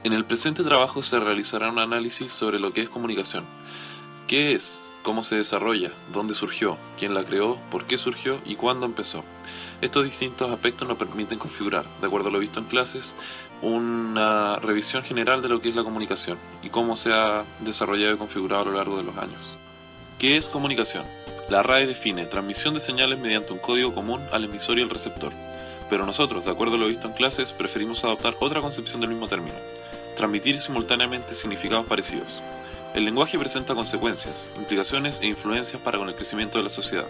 En el presente trabajo se realizará un análisis sobre lo que es comunicación. ¿Qué es? ¿Cómo se desarrolla? ¿Dónde surgió? ¿Quién la creó? ¿Por qué surgió? ¿Y cuándo empezó? Estos distintos aspectos nos permiten configurar, de acuerdo a lo visto en clases, una revisión general de lo que es la comunicación y cómo se ha desarrollado y configurado a lo largo de los años. ¿Qué es comunicación? La RAE define transmisión de señales mediante un código común al emisor y al receptor. Pero nosotros, de acuerdo a lo visto en clases, preferimos adoptar otra concepción del mismo término: transmitir simultáneamente significados parecidos. El lenguaje presenta consecuencias, implicaciones e influencias para con el crecimiento de la sociedad.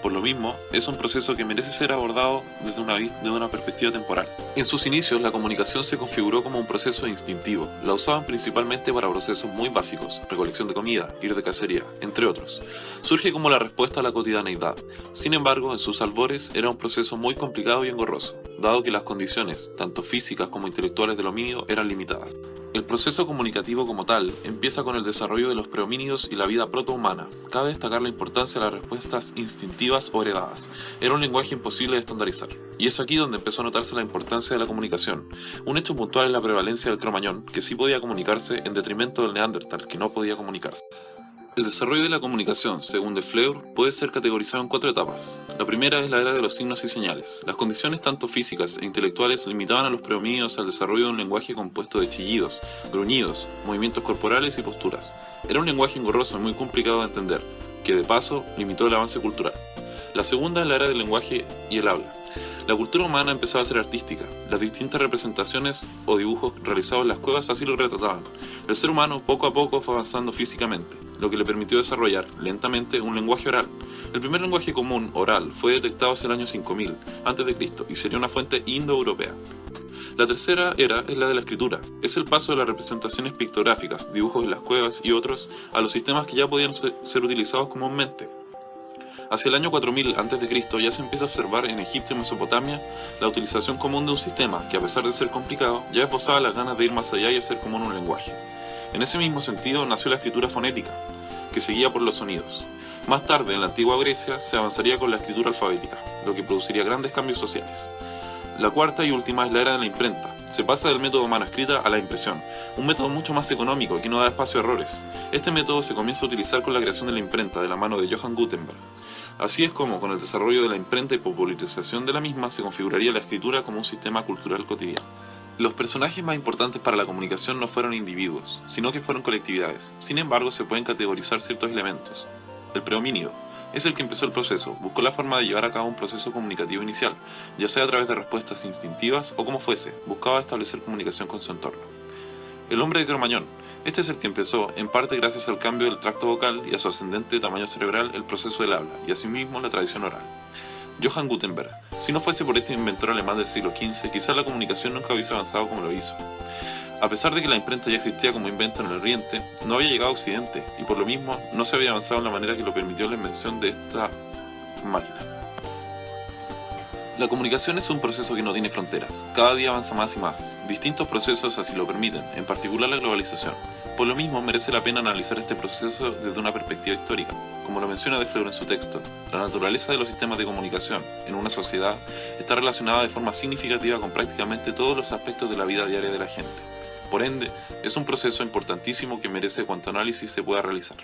Por lo mismo, es un proceso que merece ser abordado desde una perspectiva temporal. En sus inicios, la comunicación se configuró como un proceso instintivo. La usaban principalmente para procesos muy básicos: recolección de comida, ir de cacería, entre otros. Surge como la respuesta a la cotidianeidad. Sin embargo, en sus albores era un proceso muy complicado y engorroso, dado que las condiciones, tanto físicas como intelectuales del homínido, eran limitadas. El proceso comunicativo como tal empieza con el desarrollo de los prehomínidos y la vida protohumana. Cabe destacar la importancia de las respuestas instintivas o heredadas. Era un lenguaje imposible de estandarizar. Y es aquí donde empezó a notarse la importancia de la comunicación. Un hecho puntual es la prevalencia del cromañón, que sí podía comunicarse, en detrimento del neandertal, que no podía comunicarse. El desarrollo de la comunicación, según de Fleur, puede ser categorizado en 4 etapas. La primera es la era de los signos y señales. Las condiciones tanto físicas e intelectuales limitaban a los prehomínidos al desarrollo de un lenguaje compuesto de chillidos, gruñidos, movimientos corporales y posturas. Era un lenguaje engorroso y muy complicado de entender, que de paso limitó el avance cultural. La segunda es la era del lenguaje y el habla. La cultura humana empezaba a ser artística. Las distintas representaciones o dibujos realizados en las cuevas así lo retrataban. El ser humano poco a poco fue avanzando físicamente, lo que le permitió desarrollar, lentamente, un lenguaje oral. El primer lenguaje común, oral, fue detectado hacia el año 5000 a.C. y sería una fuente indoeuropea. La tercera era es la de la escritura. Es el paso de las representaciones pictográficas, dibujos en las cuevas y otros, a los sistemas que ya podían ser utilizados comúnmente. Hacia el año 4000 a.C. ya se empieza a observar en Egipto y Mesopotamia la utilización común de un sistema que, a pesar de ser complicado, ya esbozaba las ganas de ir más allá y hacer común un lenguaje. En ese mismo sentido nació la escritura fonética, que seguía por los sonidos. Más tarde, en la antigua Grecia, se avanzaría con la escritura alfabética, lo que produciría grandes cambios sociales. La cuarta y última es la era de la imprenta. Se pasa del método mano escrita a la impresión, un método mucho más económico y que no da espacio a errores. Este método se comienza a utilizar con la creación de la imprenta de la mano de Johann Gutenberg. Así es como, con el desarrollo de la imprenta y popularización de la misma, se configuraría la escritura como un sistema cultural cotidiano. Los personajes más importantes para la comunicación no fueron individuos, sino que fueron colectividades. Sin embargo, se pueden categorizar ciertos elementos. El prehomínido es el que empezó el proceso, buscó la forma de llevar a cabo un proceso comunicativo inicial, ya sea a través de respuestas instintivas o como fuese, buscaba establecer comunicación con su entorno. El hombre de Cromañón, este es el que empezó, en parte gracias al cambio del tracto vocal y a su ascendente tamaño cerebral, el proceso del habla, y asimismo la tradición oral. Johann Gutenberg, si no fuese por este inventor alemán del siglo XV, quizás la comunicación nunca hubiese avanzado como lo hizo. A pesar de que la imprenta ya existía como invento en el Oriente, no había llegado a Occidente, y por lo mismo no se había avanzado en la manera que lo permitió la invención de esta máquina. La comunicación es un proceso que no tiene fronteras, cada día avanza más y más. Distintos procesos así lo permiten, en particular la globalización. Por lo mismo merece la pena analizar este proceso desde una perspectiva histórica. Como lo menciona de Fleur en su texto, la naturaleza de los sistemas de comunicación en una sociedad está relacionada de forma significativa con prácticamente todos los aspectos de la vida diaria de la gente. Por ende, es un proceso importantísimo que merece cuanto análisis se pueda realizar.